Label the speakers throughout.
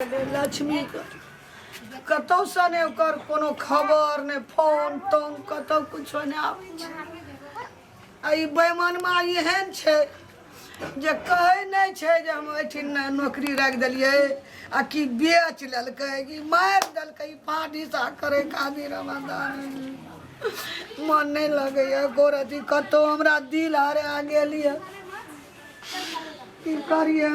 Speaker 1: लक्ष्मी कतौ से ने ओकर कोनो खबर ने फोन तोन कतौ कुछो ने आबै छै। आई बेईमानमा एहन छै जे कहै नहीं छै जे हम एठिन नौकरी राख देलिए आ कि बेच लेलकै कि मार देलकै फाड़ी सा करे खातिर रमदान मन नहीं लगैया गोरती कतौ हमरा दिल हारे आ गेलिए की करिए।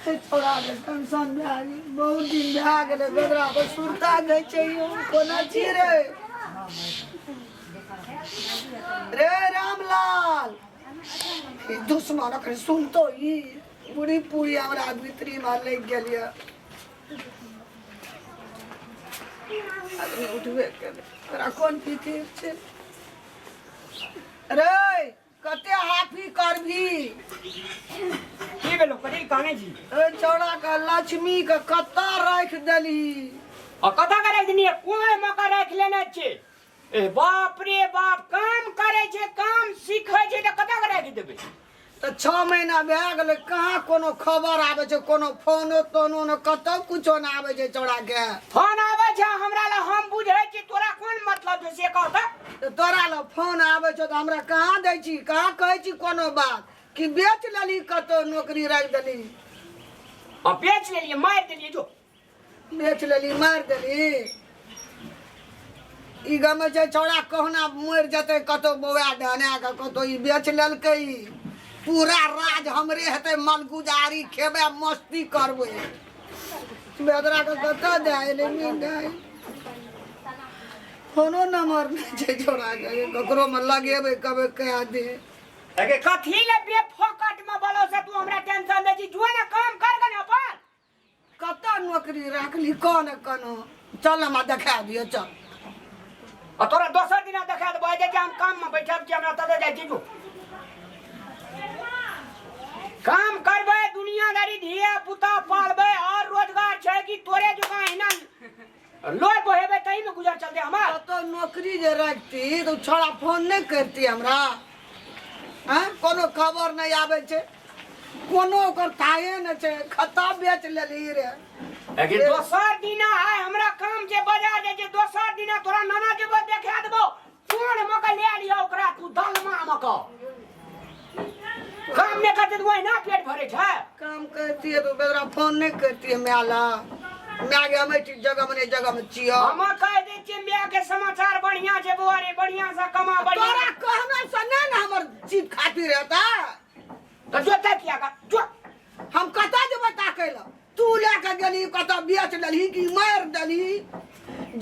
Speaker 1: थोड़ा टेंशन भए बहुत दिन भए गेलै बेदरा पर सुरता गई छै कोना छी रे रे रामलाल ई दुश्मन अखन सुनतो ई पूरी पूरी हमरा भीतरी में लग गेलिए आदमी उठबे केले तोरा कोन फिकिर छै रे कते हाफी करभी
Speaker 2: की भेलो कथी कहने छी
Speaker 1: ए चौड़ा का लक्ष्मी के कत्ता राख देली
Speaker 2: आ कथा करे दिनी कोई मौका राख लेने छे। ए बाप रे बाप काम करे छे काम सीखे छे त कथा करे देबे
Speaker 1: तो 6 महीना भए गेलै कहाँ कोनो खबर आवे छै कोनो फोनो तोनो न कतौ कुछो न आवे छै चौड़ा के
Speaker 2: फोन आवे छै हमरा ला हम बुझै छी तोरा कोन मतलब छै से कह
Speaker 1: तो तोरा ला फोन आवे छै तो हमरा कहाँ दै छी कहाँ कहै छी कोनो बात कि बेच लेली कतौ नौकरी राख देली
Speaker 2: आ बेच लेलिए मार देलिए जो
Speaker 1: बेच लेली मार देली ई गमे छै चौड़ा कहना मर जते कतौ बौआ ढने के कतौ ई बेच लेलकै पूरा राज हमरे हेते मलगुजारी खेबे मस्ती करबे बेदरा के कत जाए नहीं जाए फोनो नंबर नहीं छै छोड़ा के ककरो में लगेबे कबे कह दे
Speaker 2: अगे कथी ले बे फोकट में बोलो से तू हमरा टेंशन दे छी जो ना काम कर गन अपन
Speaker 1: कत नौकरी राखली कौन कनो चल हम देखा दियो चल
Speaker 2: आ तोरा दोसर दिन देखा देबो जे हम काम में बैठब छी हमरा तते जाय छी जो काम करबे दुनियादारी धिया पुता पालबे और रोजगार छै कि तोरे जुगा हिना लोय बहेबे तई में गुजर चलते हमार
Speaker 1: तो नौकरी जे रखती तो छोड़ा फोन नहीं करती हमरा हां कोनो खबर नहीं आवे छै कोनो ओकर थाये न छै खता बेच लेली रे
Speaker 2: अगे दोसर दिना आय हमरा काम जे बजा दे जे दोसर दिना तोरा नाना जेबो देखा देबो कोन मका ले लियो ओकरा तू दलमा मका काम नहीं करते तो ना पेट भरे छै
Speaker 1: काम करती है तो बेदरा फोन नहीं करती है म्याला म्या के हम जगह में जगह में चिया
Speaker 2: हम कह दे छी म्या के समाचार बढ़िया छै बुआरे बढ़िया से कमा बढ़िया
Speaker 1: तोरा कहना से नहीं ना हमर चीज खाती रहता
Speaker 2: तो जो तय किया का जो
Speaker 1: हम कता जे बता कैला तू लेके गेली कता बेच लेली कि मार देली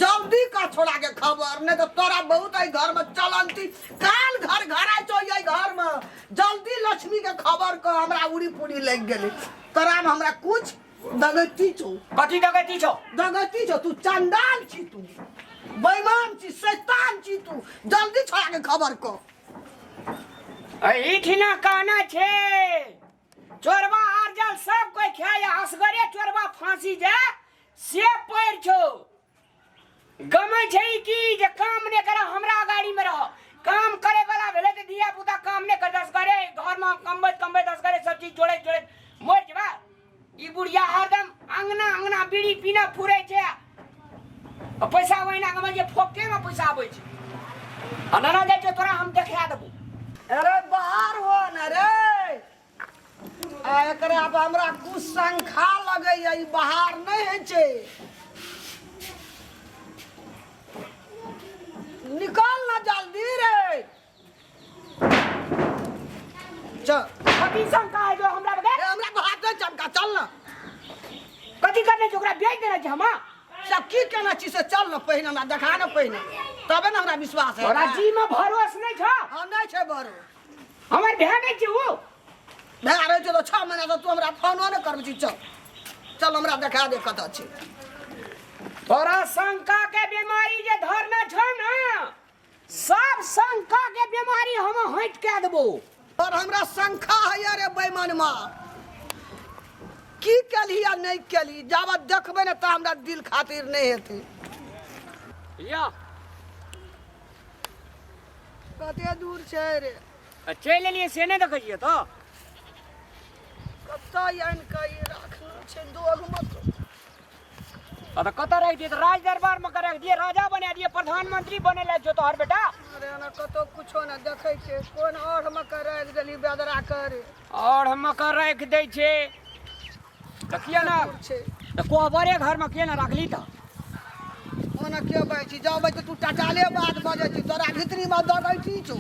Speaker 1: जल्दी का छोड़ा के खबर नहीं तो तोरा बहुत आई घर में चलंती काल घर घर आ तो ये घर में जल्दी लक्ष्मी के खबर को हमरा उड़ी पूरी लग गेली तोरा में हमरा कुछ दगती छो
Speaker 2: कथी
Speaker 1: दगती छो तू चंडाल छी तू बेईमान छी शैतान छी तू जल्दी छोड़ा के खबर को
Speaker 2: इठिना कहना छे चोरवा आरजल सब कोई खाया असगरे चोरवा फांसी जा से पैर छो गमे छै कि जे काम ने करे हमरा गाड़ी में रह काम करे वाला भेले त दिया पुता काम ने कर दस करे घर में कमबे दस करे सब चीज जोड़े जोड़े मोर जबा ई बुढ़िया हरदम अंगना बीड़ी पीना फुरे छै आ पैसा वहिना गमे जे फोके में पैसा आबै छै आ नाना जाय छै तोरा हम देखा देबो
Speaker 1: अरे बाहर हो न रे एकरा अब हमरा कुछ संखा लगे ई बाहर नहीं है छे निकाल ना जल्दी रे चल
Speaker 2: कथी शंका है जो हमरा बगैर
Speaker 1: हमरा हाथ में चमका चल ना
Speaker 2: कथी करने छै ओकरा बेच देना छै हम
Speaker 1: सब की कहना छी से चल ना पहिने हमरा देखा ना पहिने तबे ना हमरा विश्वास है
Speaker 2: तोरा जी में भरोस नहीं छ
Speaker 1: हां नहीं छे बरो
Speaker 2: हमर ध्यान नहीं छै वो
Speaker 1: भए रहे छै तो 6 महीना से तू हमरा फोनो नहीं करबी छी चल चल हमरा देखा दे कत छै
Speaker 2: तोरा शंका के बीमारी जे धरना छ ना सब शंका के बीमारी हम हट के देबो
Speaker 1: और हमरा शंका है रे बेईमान मां की कली या नहीं कली जावा देखबे ना त हमरा दिल खातिर नहीं हेते
Speaker 2: या
Speaker 1: कते दूर छै रे
Speaker 2: चल लिए से नहीं देखिए तो
Speaker 1: कत्ता यान कई राखना छे दोग मत
Speaker 2: अब कत रख दिए तो राज दरबार में कर दिए, राजा बना दिए, प्रधानमंत्री बने ला जो तोहर बेटा।
Speaker 1: अरे ना कतो कुछो ना देखै छे कोन और में कर रख देली बेदरा करे
Speaker 2: और हम कर रख दे छे देखिए ना
Speaker 1: छे
Speaker 2: तो कोहबरे घर में के ना रखली था
Speaker 1: ओना के बाई छी जाबै त तू टटाले बात बजे छी तोरा भितरी में दरै छी छौ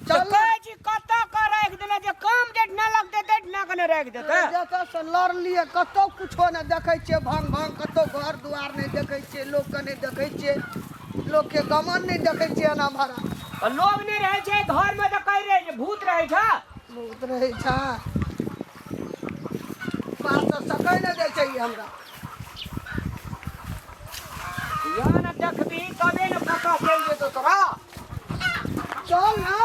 Speaker 2: तो
Speaker 1: चल
Speaker 2: कहे छी कत कर रख देना जे काम डेट ना लगते डेट ना कने रख देते।
Speaker 1: जतऽ से लड़ लिए कतो कुछो ना देखै छे भंग भंग कतो घर दुआर नहीं देखै छे लोग के नहीं देखै छे लोग के गमन नहीं देखै छे ना भरा
Speaker 2: और लोग नहीं रहे छे घर में तो कह रहे जे भूत रहे छा
Speaker 1: बहुत रहे छा बात तो सकै न दे छै हमरा
Speaker 2: यहाँ ना देखबी तबे ना पता चल जेतो तोरा।
Speaker 1: चल ना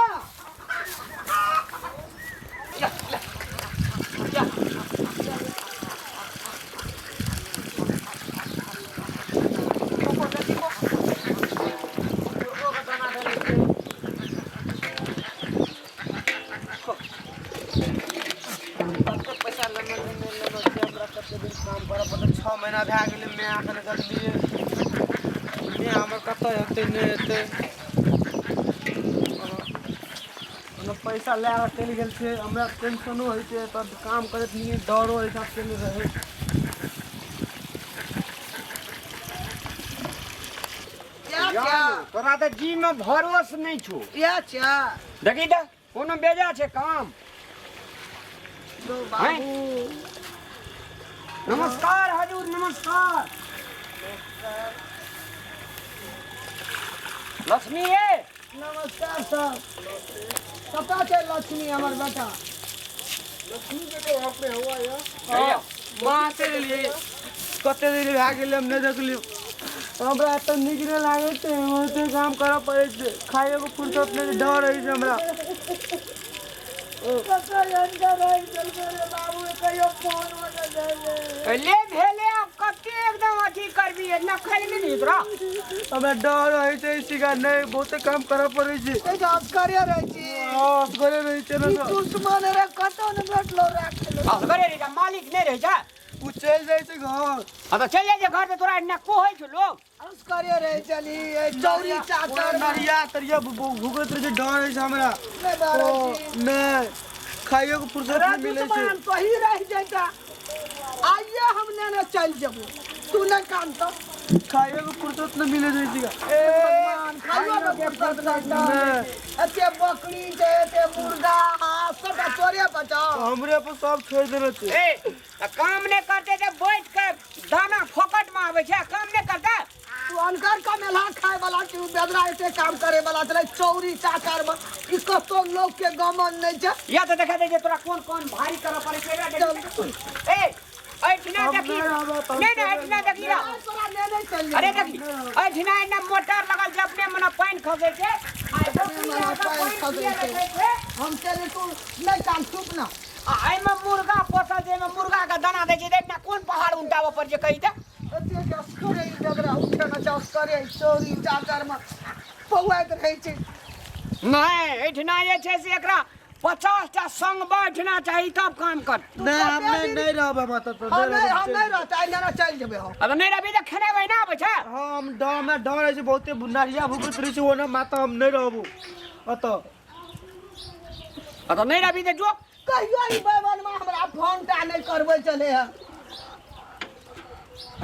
Speaker 3: पैसा लेने हमरा कते दिन काम करऽ पड़त 6 महीना भए गेलै मैं आके निकलिए मैं हमर कतऽ हेतै नहि हेतै ओना पैसा लए कऽ चलि गेल छै हमरा टेंशनो होइ छै तब काम करैत नहीं डरो हिसाब से नहीं रहे
Speaker 1: क्या
Speaker 2: तोरा तो जी में भरोस नहीं छो
Speaker 1: या चा
Speaker 2: देखी तो कोनो बेजा छे काम।
Speaker 1: दो बाबू
Speaker 2: नमस्कार हजूर नमस्कार। लक्ष्मी है
Speaker 1: नमस्कार सर कतऽ छै लक्ष्मी हमर बेटा
Speaker 3: वहाँ से लिए कते दिन भए गेलै हम नहीं देखलियो हमरा तऽ नीक नहीं लागै छै ओते काम करऽ पड़ै छै खाइयो के फुर्सत नहीं डर रहै छै हमरा
Speaker 1: कतऽ अंदर रहि गेल रे बाबू कहियो फोन मत दे
Speaker 2: ले भेले अब कते एकदम अथी करबी ना खाली नहीं तोरा
Speaker 3: हमरा डर रहै छै सिगा नहीं बहुते काम करऽ पड़ै छै
Speaker 1: ए जात करे रहि छी
Speaker 3: असगरे रहै छै
Speaker 1: ई
Speaker 3: ना
Speaker 1: दुश्मन रे कतऽ न भेटलो राखलो
Speaker 2: असगरे रे मालिक नहीं रहे छा
Speaker 3: उ चलि जाइ छै घर
Speaker 2: अब चल जाए घर में तोरा ना को होय छ लोग
Speaker 1: असगरे रहि चली ए चौरी चाकर
Speaker 3: नरिया तरिया भूगत रहै छै डर रहै छै हमरा
Speaker 1: नहीं बारे छी
Speaker 3: नहीं खाइयो के फुर्सत
Speaker 1: रे
Speaker 3: नहीं मिलै छै
Speaker 1: दुश्मन तो ही रह जाता आइए हमने न चल जबो तू न काम तो
Speaker 3: खाइयो के फुर्सत नहीं मिलै छै सिगा
Speaker 1: भगवान खाइयो न फुर्सत ना एते बकरी छै एते मुर्गा हां सब तोरे बचाओ
Speaker 3: हमरे पर सब छोड़ देने छै
Speaker 2: ए काम नहीं करते तो बैठ के दाना फोकट में आवे छे काम नहीं करते
Speaker 1: तू अनकर का मेला खाए वाला तू बेदरा एते काम करे वाला चले चौरी चाकर में ई कतो लोग के गमन नहीं छै
Speaker 2: या तो देखा दे जे तोरा कौन कौन भारी करऽ पड़े छै ए ऐठना देखी नहीं नहीं ऐठना देखी रा
Speaker 1: तोरा ले नहीं चल
Speaker 2: अरे देखी ऐठना ना मोटर लगल छै अपने मने पानी खसे छै
Speaker 1: हम चले तू नहीं काम चुप ना
Speaker 2: आई में मुर्गा पोसल छै में मुर्गा का दाना दे छै देखना कौन पहाड़ उल्टावे पर जे कहि दे
Speaker 1: एते के असकरे ई बेदरा उठे न जा असकरे चौरी चाकर में पौआत रहे छै
Speaker 2: नहीं ऐठना ये छै से एकरा 50 टा संग बैठना चाहिए तब काम कर
Speaker 3: नहीं हम नहीं रहब हम त
Speaker 1: हम नहीं रहता ना चल जेबे हम
Speaker 2: अब नहीं रही तो खेने बहिना आवे छै
Speaker 3: हम डर में डर रहै छै बहुते नरिया भूगत रहै छै ओना माता हम नहीं रहबू अतऽ
Speaker 2: अब नहीं रही तो जो
Speaker 1: कहियो ई बैबन में हमरा फोन टा नहीं करबै चले है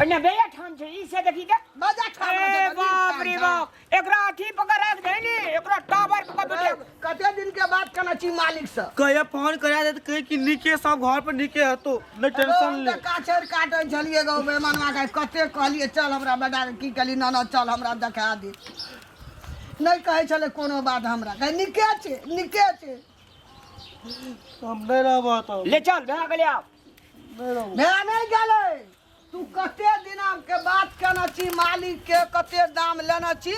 Speaker 2: अन्य बेया ठाम छै ई से देखी के
Speaker 1: मजा खा
Speaker 2: ए बाप रे बाप एकरा अथी पकड़ रख दे नी एकरा टावर पकड़ दे
Speaker 1: कते दिन के बाद कना छी मालिक से
Speaker 3: कहिया फोन करा दे कहे कि निके सब घर पर निके हतो नहीं टेंशन ले
Speaker 1: काछर काटै छलिए गौ मेहमानवा के कते कहलिए चल हमरा बेटा की कहली ना चल हमरा देखा दे नहीं कहै छले कोनो बात हमरा कहे निके छै
Speaker 3: हम नहीं रहब तो
Speaker 2: ले चल भा गेले आप
Speaker 3: नहीं रहब
Speaker 1: भैया नहीं गेलै तू कते दिना के बात केना छी मालिक के कते दाम लेना छी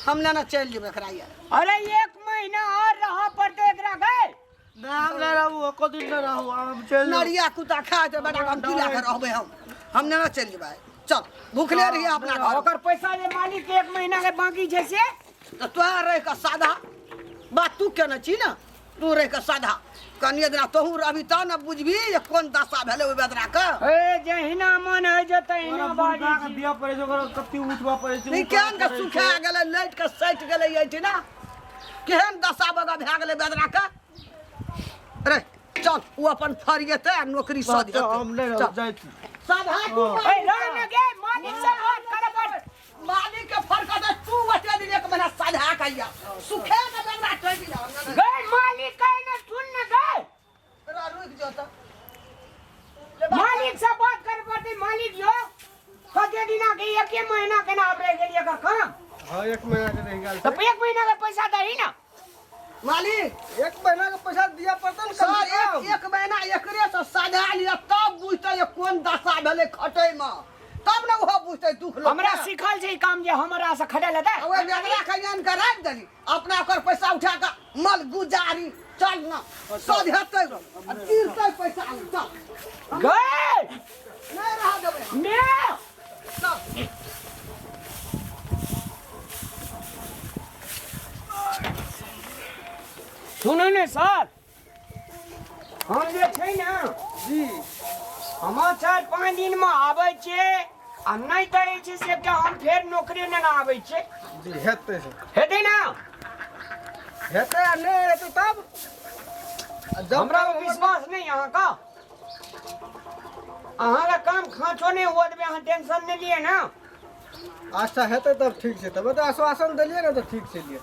Speaker 1: हम लेना चल जेबै एकरा यार
Speaker 2: अरे 1 महीना और रहा पड़ते एकरा गए
Speaker 3: नहीं हम नहीं रहबू एको दिन नहीं रहबू हम चल
Speaker 1: नरिया कुत्ता खा छै बेटा हम की लए के रहबै हम लेना चल जेबै चल भूखले रही अपना घर
Speaker 2: ओकर पैसा जे मालिक के 1 महीना के बाकी छै से
Speaker 1: तो तोहर रह के साधा बात तू केना छी ना तू रह के साधा कनिए दिना तोहू रहबी तब न बुझबी जे कोन दशा भेलै ओइ बेदरा के
Speaker 2: ए जहिना मन है जे तहिना बाजी
Speaker 3: बुढ़ा के दिया पड़े छै ओकरा कत्ती उठबा पड़े छै
Speaker 1: निकाल के सुखा गेलै लैट के सटि गेलै एठी ना केहन दशा बगा भए गेलै बेदरा के अरे चल उ अपन फरिएते नौकरी सद
Speaker 3: तो हम नहीं रह जाय छी
Speaker 1: साधा तू
Speaker 2: ए रहने गे मालिक से बात करे पर
Speaker 1: मालिक के फरका दे तू बटे दिन एक महीना साधा कहिया सुखे के बेदरा चढ़ जा
Speaker 2: गे मालिक कहे न सुन न गे
Speaker 1: तेरा रुक जो त
Speaker 2: मालिक से बात करे पड़ती मालिक जो कते दिना के एक महीना के ना रह गेलिए का काम
Speaker 3: हां 1 महीना के रह गेल
Speaker 2: तो 1 महीना का पैसा दही ना
Speaker 1: मालिक
Speaker 3: 1 महीना के पैसा दिया पड़ता न
Speaker 1: सर एक महीना एकरे से साधा लिया तब बुझते ये कोन दशा भेलै खटै में तब न ओहो बुझते दुख लोग
Speaker 2: हमरा सिखल छै ई काम जे हमरा से खड़े ले दे
Speaker 1: ओए बेदरा कहियान के राख देली अपना ओकर पैसा उठा के मल गुजारी चल न सद हेतै आ तीरतै पैसा चल
Speaker 2: गे
Speaker 1: नहीं रहा देबै
Speaker 2: ने
Speaker 1: चल
Speaker 2: सुनो ने सर हम जे छै ना
Speaker 3: जी
Speaker 2: हम 4-5 दिन में आबै छियै आ नहीं करै छी से कि हम फेर नौकरी न आबै छियै
Speaker 3: जी हेतै से
Speaker 2: हेतै ना
Speaker 3: हेतै आ नहीं हेतै तब जब
Speaker 2: हमरा पर विश्वास नहीं अहाँ का अहाँ का काम खाँचो नहीं हुआ देबै अहाँ टेंशन नहीं लिए ना
Speaker 3: अच्छा हेतै तब ठीक छै तब तो आश्वासन देलिए ना तो ठीक छै लिए